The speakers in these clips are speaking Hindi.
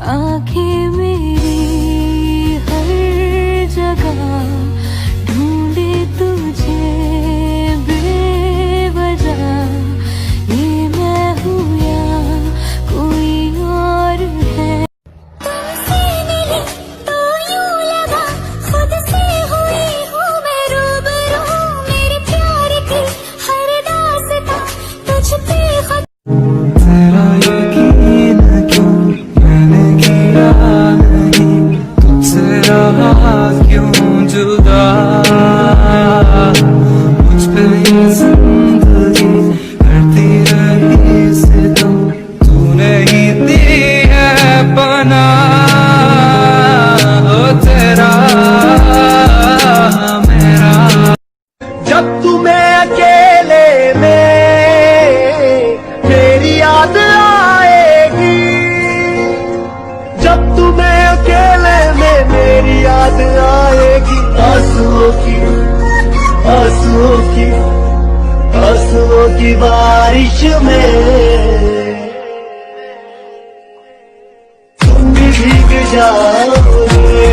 आंखें मेरी हर जगह ढूंढे तुझे बेवजह, ये मैं हूँ या कोई और है। तुमसे मिली तो यूं लगा खुद से हुई हूँ मैं रूबरू, मेरे प्यार की हर दास्तां तुझ पे तेरा यकीन क्यों मैंने किया नहीं, तुझसे रहा क्यों जुदा, मुझ पे ये जिंदगी करती रही सितम, तूने ही दी है पनाह, ओ तेरा मेरा। जब तुम्हें अकेले में मेरी याद आएगी, जब तुम्हें अकेले में मेरी याद आएगी, आंसुओं की आंसुओं की आंसुओं की बारिश में तुम भी भीग जाओगे।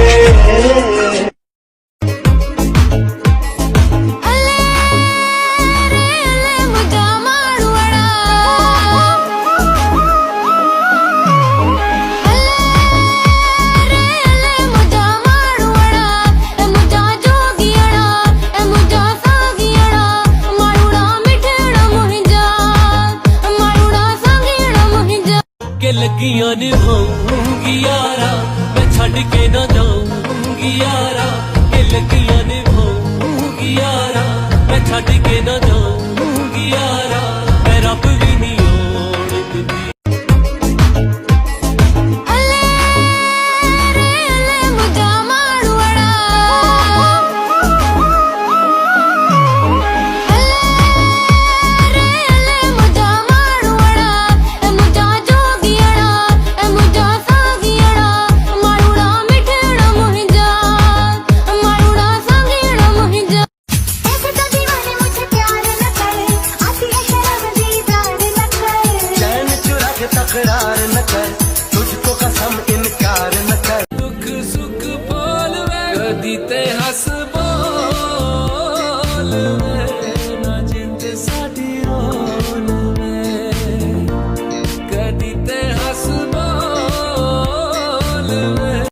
के लगियां निभाऊंगी यारा, मैं छड़ के ना जाऊंगी यारा, के लगियां निभाऊंगी यारा, मैं छड़ के ना जाऊंगी यारा, मैं रब